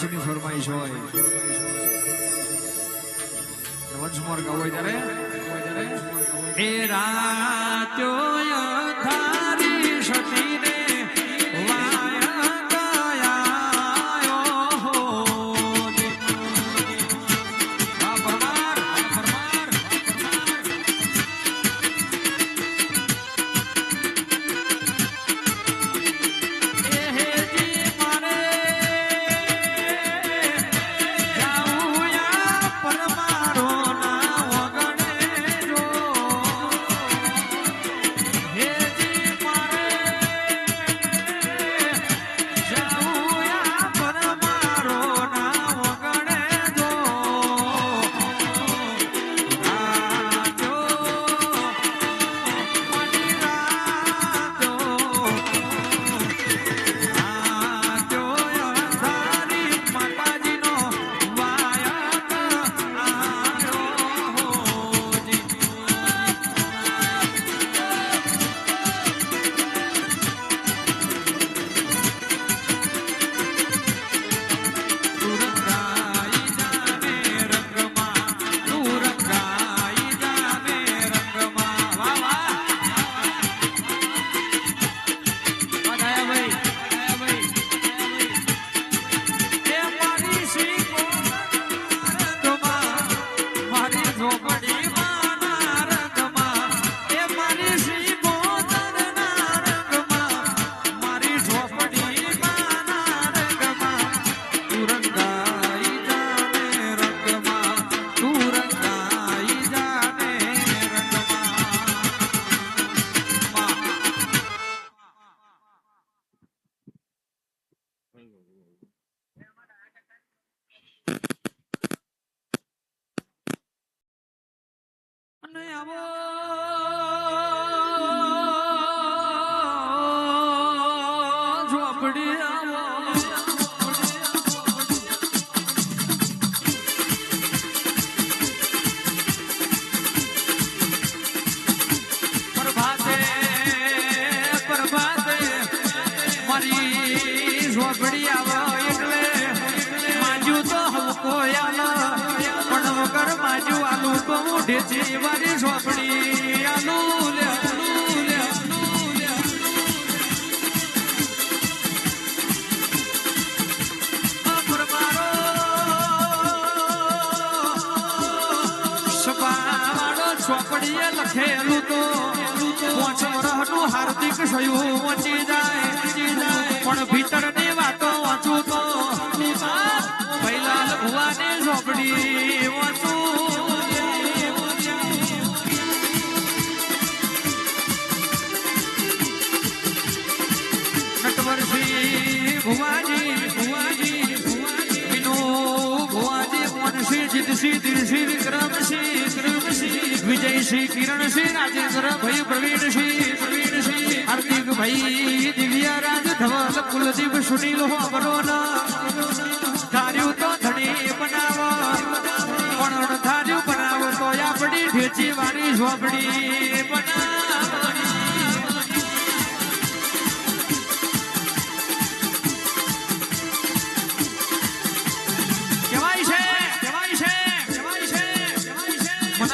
માનસીની ફરમાઈશ હોય વંશ મોર ગાવ ત્યારે એ રાત્યો ધારી સતી રે લખેલું તો હાર્દિક સયું વચી જાય પણ ભીતર ની વાતો વાંચું તો પહેલા ભુવાની ઝોપડી વાંચું નટવરસિંહ ભુવાજી ભુવાજી જીતસિંહ દિલસિંહ વિક્રમસિંહ વિજયસિંહ કિરણસિંહ રાજેન્દ્ર ભાઈ પ્રવીણસિંહ હાર્દિક ભાઈ દિવ્યારાજ ધવલ કુલદીપ સુનીલ હોબરોન ધાર્યું તો ધણી બનાવો પણ ધાર્યું બનાવો તો આપણી ઢેચી વાળી ઝોપડી બનાવો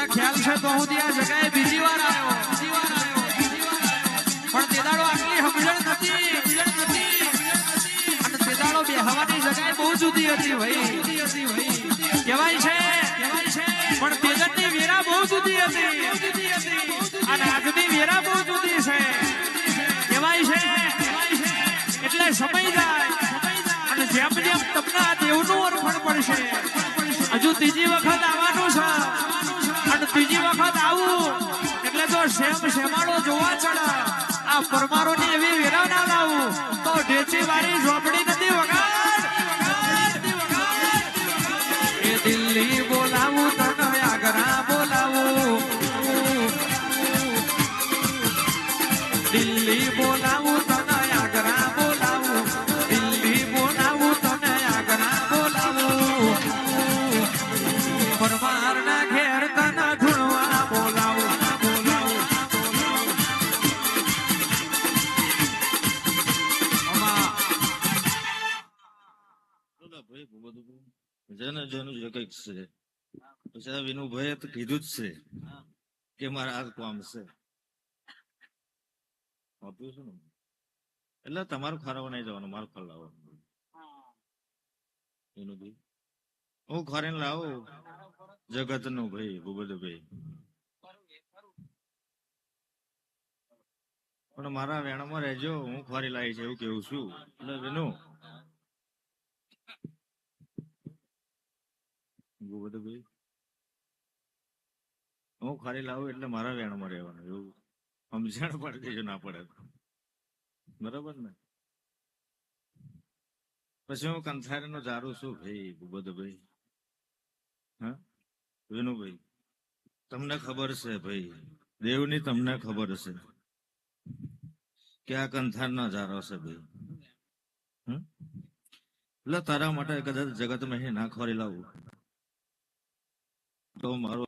ખ્યાલ છે તો હું ત્યાં જગ્યાએ બીજી વાર આવ્યો પણ તે દાડો આટલી સમજણ નથી અને તે દાડો બેહવાની જગ્યાએ બહુ જુદી હતી ભાઈ કહેવાય છે પણ તેજનની વેરા બહુ જુદી હતી અને આજની વેરા બહુ જુદી છે કહેવાય છે એટલે સમય જાય અને જેમ જેમ તમને આ દેવનું અર્પણ પડશે હજુ ત્રીજી વખત આવવાનું છે અને ત્રીજી વખત આવું એટલે તો શેમાડો જોવા ચડે આ પરમારો ની એવી વેરા ના લાવું તો ઢેચી વાળી ઝોપડી નથી વગાડ એ દિલ્હી બોલાવું તને આગ્રા બોલાવું દિલ્હી બોલાવું તને આગ્રા બોલાવું દિલ્હી બોલાવું તને આગ્રા બોલાવું પરમાર ના ઘેર તને ધૂણવા બોલાવું જેને જેનું જે કંઈક છે પછી આ વિનુભાઈએ તો કીધું જ છે કે મારા આ કામ છે આપ્યું છે ને એટલે તમારું ખારવા નહીં જવાનું મારું ખાર લાવવાનું વિનુભાઈ હું ખરીને લાવું જગત નું ભાઈ ભૂપતભાઈ પણ મારા વેણામાં રહેજો હું ખોરી લાવી છે એવું કેવું છું એટલે વિનુ ભૂપતભાઈ હું ખરી લાવું એટલે મારા વેણામાં રહેવાનું એવું સમજણ પડી દેજો ના પડે તો. બરાબર ને પછી હું કંથારી નો જારું છું ભાઈ ભૂપતભાઈ હા વિનુભાઈ તમને ખબર છે ભાઈ દેવની તમને ખબર છે કે આ કંથાર ના જારો છે ભાઈ હમ? એટલે તારા માટે કદાચ જગતમાં ના ખોરી લાવું તો મારું